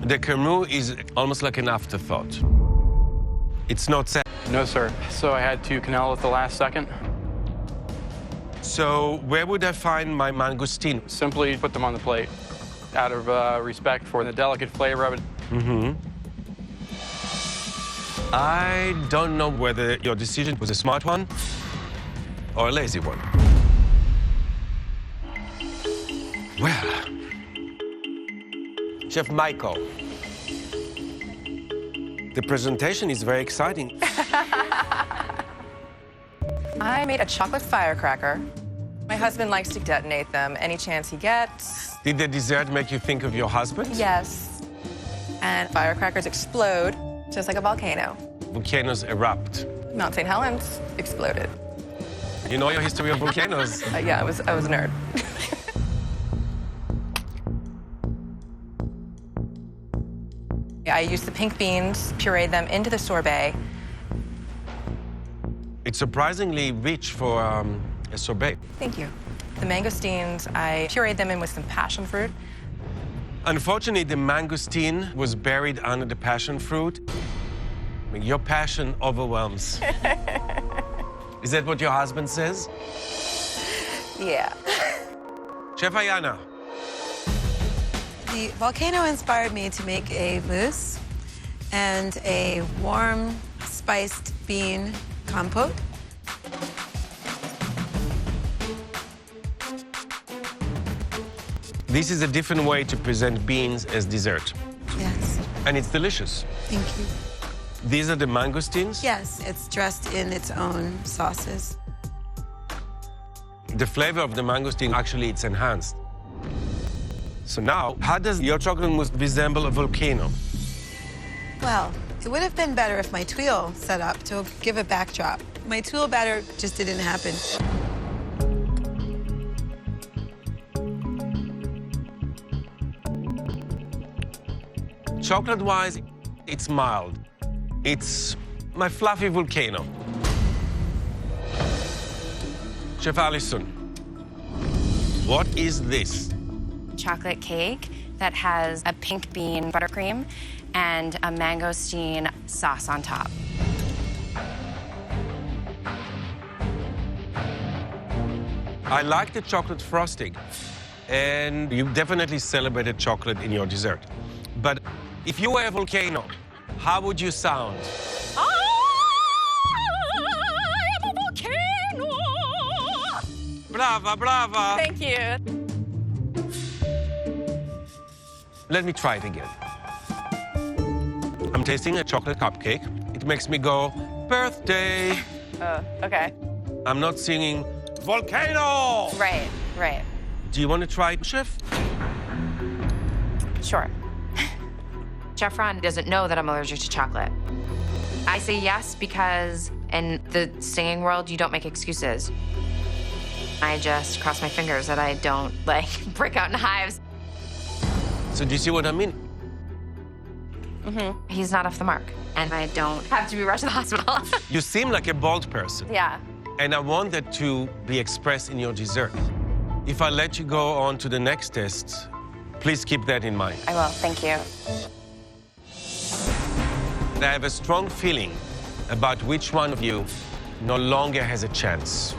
The Camus is almost like an afterthought. It's not sad. No, sir. So I had to canal at the last second. So where would I find my mangosteen? Simply put them on the plate out of respect for the delicate flavor of it. I don't know whether your decision was a smart one or a lazy one. Well, Chef Michael, the presentation is very exciting. I made a chocolate firecracker. My husband likes to detonate them any chance he gets. Did the dessert make you think of your husband? Yes. And firecrackers explode, just like a volcano. Volcanoes erupt. Mount St. Helens exploded. You know your history of volcanoes. Yeah, I was a nerd. I used the pink beans, pureed them into the sorbet. It's surprisingly rich for a sorbet. Thank you. The mangosteens, I pureed them in with some passion fruit. Unfortunately, the mangosteen was buried under the passion fruit. I mean, your passion overwhelms. Is that what your husband says? Yeah. Chef Ayana. The volcano inspired me to make a mousse and a warm, spiced bean compote. This is a different way to present beans as dessert. Yes, And it's delicious. thank you. These are the mangosteens. Yes, it's dressed in its own sauces. The flavor of the mangosteen, actually, it's enhanced. So now, how does your chocolate mousse resemble a volcano? Well, it would have been better if my tuile set up to give a backdrop. My tuile batter just didn't happen. Chocolate-wise, it's mild. It's my fluffy volcano. Chef Allison, what is this? Chocolate cake that has a pink bean buttercream and a mangosteen sauce on top. I like the chocolate frosting, and you definitely celebrated chocolate in your dessert. But if you were a volcano, how would you sound? I am a volcano! Brava, brava! Thank you. Let me try it again. I'm tasting a chocolate cupcake. It makes me go, birthday. Okay. I'm not singing, volcano! Right, right. Do you want to try it, Chef? Sure. Chef Ron doesn't know that I'm allergic to chocolate. I say yes because in the singing world, you don't make excuses. I just cross my fingers that I don't, like, break out in hives. So do you see what I mean? He's not off the mark, and I don't have to be rushed to the hospital. You seem like a bold person. Yeah. And I want that to be expressed in your dessert. If I let you go on to the next test, please keep that in mind. I will, thank you. I have a strong feeling about which one of you no longer has a chance.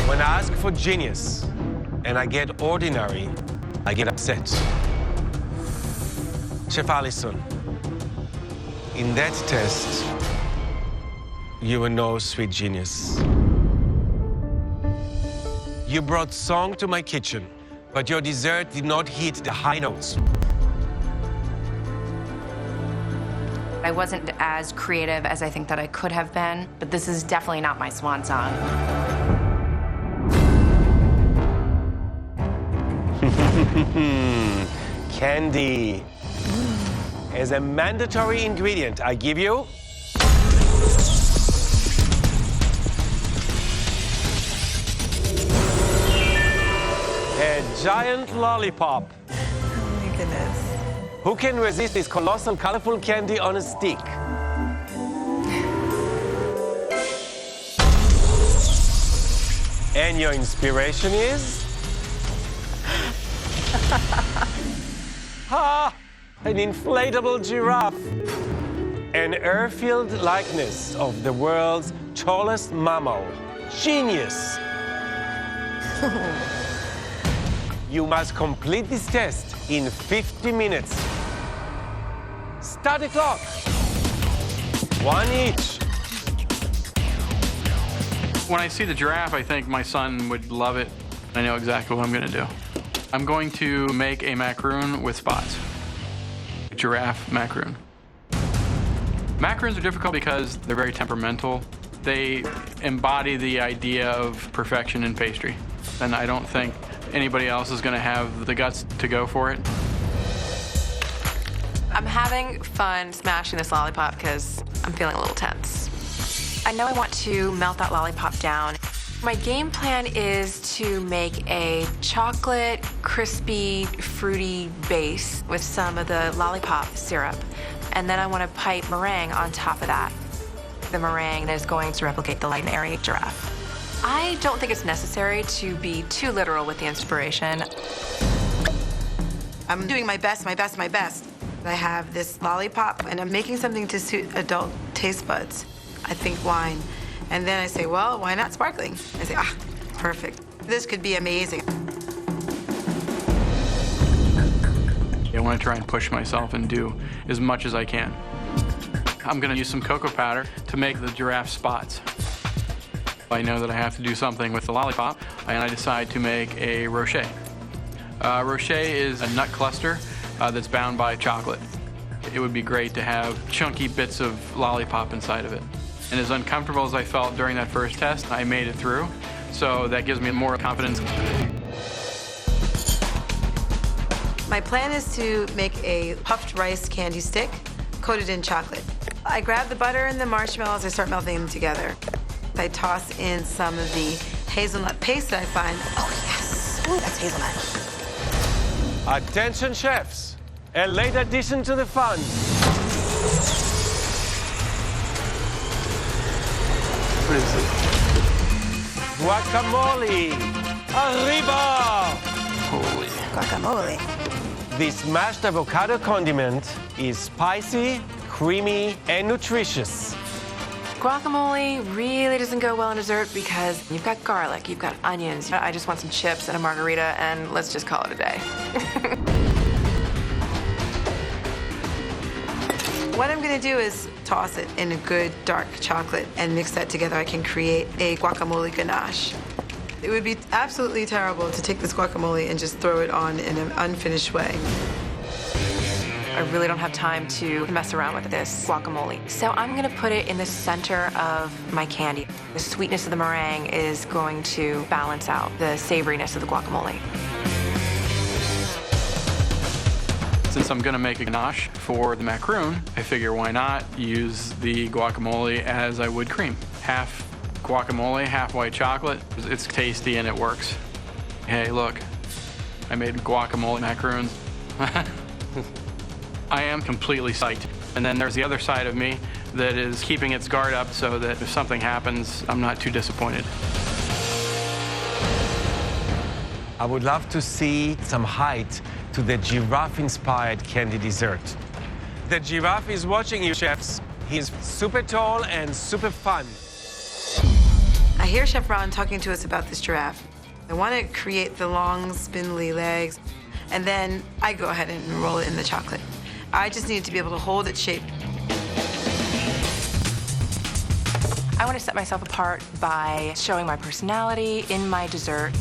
When I ask for genius and I get ordinary, I get upset. Chef Allison, in that test, you were no sweet genius. You brought song to my kitchen, but your dessert did not hit the high notes. I wasn't as creative as I think that I could have been, but this is definitely not my swan song. Candy. as a mandatory ingredient, I give you a giant lollipop. Oh my goodness. Who can resist this colossal, colorful candy on a stick? And your inspiration is? An inflatable giraffe. An airfield likeness of the world's tallest mammal. Genius. You must complete this test in 50 minutes. Start the clock. One each. When I see the giraffe, I think my son would love it. I know exactly what I'm going to do. I'm going to make a macaroon with spots. A giraffe macaroon. Macaroons are difficult because they're very temperamental. They embody the idea of perfection in pastry. And I don't think anybody else is going to have the guts to go for it. I'm having fun smashing this lollipop because I'm feeling a little tense. I know I want to melt that lollipop down. My game plan is to make a chocolate, crispy, fruity base with some of the lollipop syrup. And then I want to pipe meringue on top of that. The meringue is going to replicate the light and airy giraffe. I don't think it's necessary to be too literal with the inspiration. I'm doing my best, my best, my best. I have this lollipop, and I'm making something to suit adult taste buds. I think wine. And then I say, well, why not sparkling? I say, perfect. This could be amazing. I want to try and push myself and do as much as I can. I'm going to use some cocoa powder to make the giraffe spots. I know that I have to do something with the lollipop, and I decide to make a rocher. Rocher is a nut cluster that's bound by chocolate. It would be great to have chunky bits of lollipop inside of it. And as uncomfortable as I felt during that first test, I made it through. So that gives me more confidence. My plan is to make a puffed rice candy stick coated in chocolate. I grab the butter and the marshmallows, I start melting them together. I toss in some of the hazelnut paste that I find. Oh, yes. Ooh, that's hazelnut. Attention, chefs. A late addition to the fun. What is it? Guacamole. Arriba! Holy. Guacamole. This mashed avocado condiment is spicy, creamy, and nutritious. Guacamole really doesn't go well in dessert because you've got garlic, you've got onions. I just want some chips and a margarita, and let's just call it a day. What I'm gonna do is toss it in a good dark chocolate and mix that together. I can create a guacamole ganache. It would be absolutely terrible to take this guacamole and just throw it on in an unfinished way. I really don't have time to mess around with this guacamole. So I'm gonna put it in the center of my candy. The sweetness of the meringue is going to balance out the savoriness of the guacamole. Since I'm gonna make a ganache for the macaroon, I figure why not use the guacamole as I would cream. Half guacamole, half white chocolate. It's tasty and it works. Hey, look, I made guacamole macaroons. I am completely psyched. And then there's the other side of me that is keeping its guard up so that if something happens, I'm not too disappointed. I would love to see some height to the giraffe-inspired candy dessert. The giraffe is watching you, chefs. He's super tall and super fun. I hear Chef Ron talking to us about this giraffe. I want to create the long, spindly legs, and then I go ahead and roll it in the chocolate. I just need to be able to hold its shape. I want to set myself apart by showing my personality in my dessert.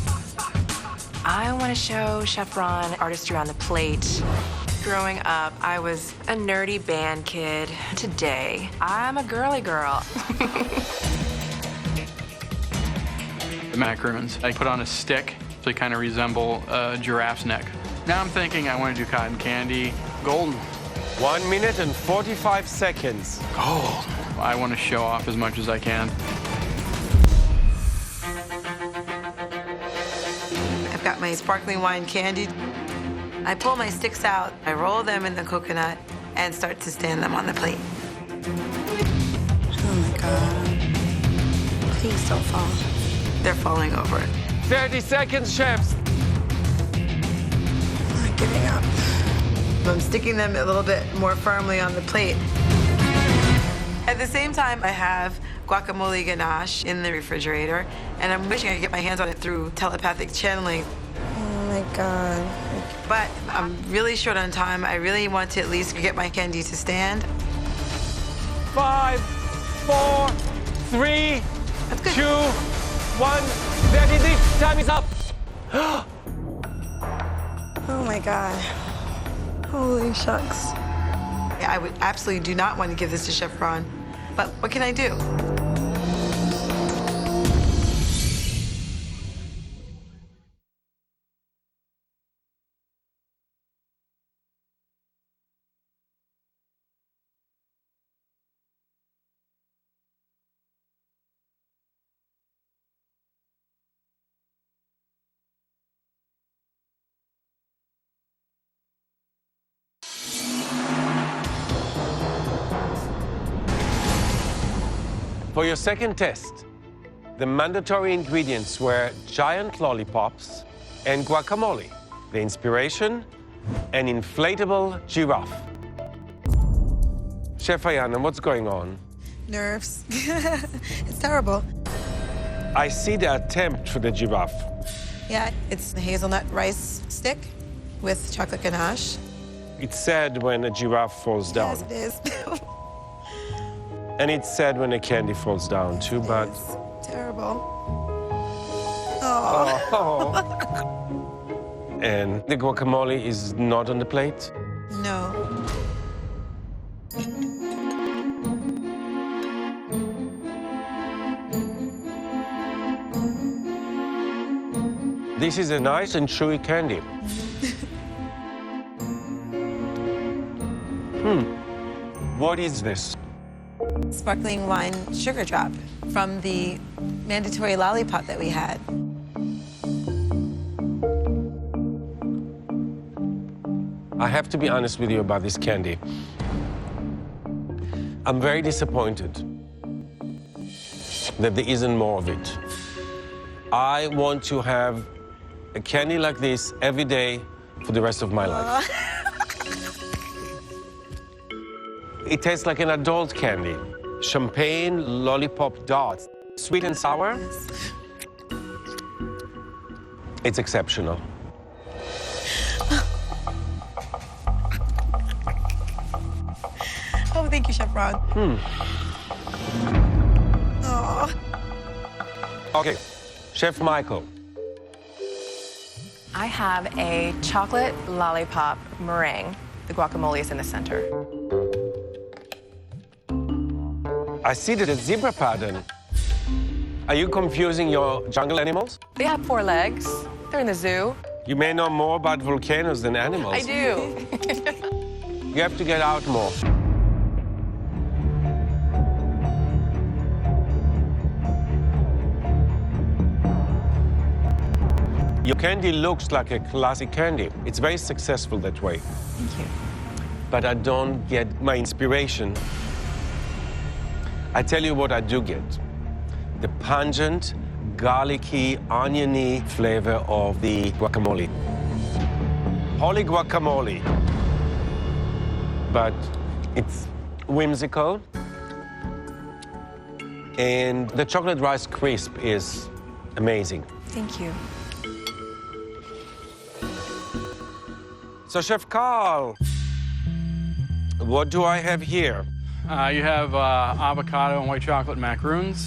I want to show Chef Ron artistry on the plate. Growing up, I was a nerdy band kid. Today, I'm a girly girl. The macaroons I put on a stick, so they kind of resemble a giraffe's neck. Now I'm thinking I want to do cotton candy golden. 1 minute and 45 seconds. Gold. I want to show off as much as I can. I've got my sparkling wine candy. I pull my sticks out, I roll them in the coconut, and start to stand them on the plate. Oh my God. Please don't fall. They're falling over. 30 seconds, chefs. I'm not giving up. I'm sticking them a little bit more firmly on the plate. At the same time, I have guacamole ganache in the refrigerator, and I'm wishing I could get my hands on it through telepathic channeling. Oh my God. But I'm really short on time. I really want to at least get my candy to stand. 5, 4, 3, That's good. 2, 1. There it is. Time is up. Oh my God. Holy shucks. I would absolutely do not want to give this to Chef Ron, but what can I do? For your second test, the mandatory ingredients were giant lollipops and guacamole. The inspiration, an inflatable giraffe. Chef Ayana, what's going on? Nerves. It's terrible. I see the attempt for the giraffe. Yeah, it's a hazelnut rice stick with chocolate ganache. It's sad when a giraffe falls down. Yes, it is. And it's sad when a candy falls down too, but... It's terrible. Oh. Oh. And the guacamole is not on the plate? No. This is a nice and chewy candy. What is this? Sparkling wine sugar drop from the mandatory lollipop that we had. I have to be honest with you about this candy. I'm very disappointed that there isn't more of it. I want to have a candy like this every day for the rest of my life. It tastes like an adult candy. Champagne lollipop dots. Sweet and sour. It's exceptional. Oh, thank you, Chef Ron. Oh. Okay, Chef Michael. I have a chocolate lollipop meringue. The guacamole is in the center. I see that a zebra pattern. Are you confusing your jungle animals? They have 4 legs. They're in the zoo. You may know more about volcanoes than animals. I do. You have to get out more. Your candy looks like a classic candy. It's very successful that way. Thank you. But I don't get my inspiration. I tell you what I do get. The pungent, garlicky, oniony flavor of the guacamole. Holy guacamole. But it's whimsical. And the chocolate rice crisp is amazing. Thank you. So, Chef Carl, what do I have here? You have avocado and white chocolate macaroons.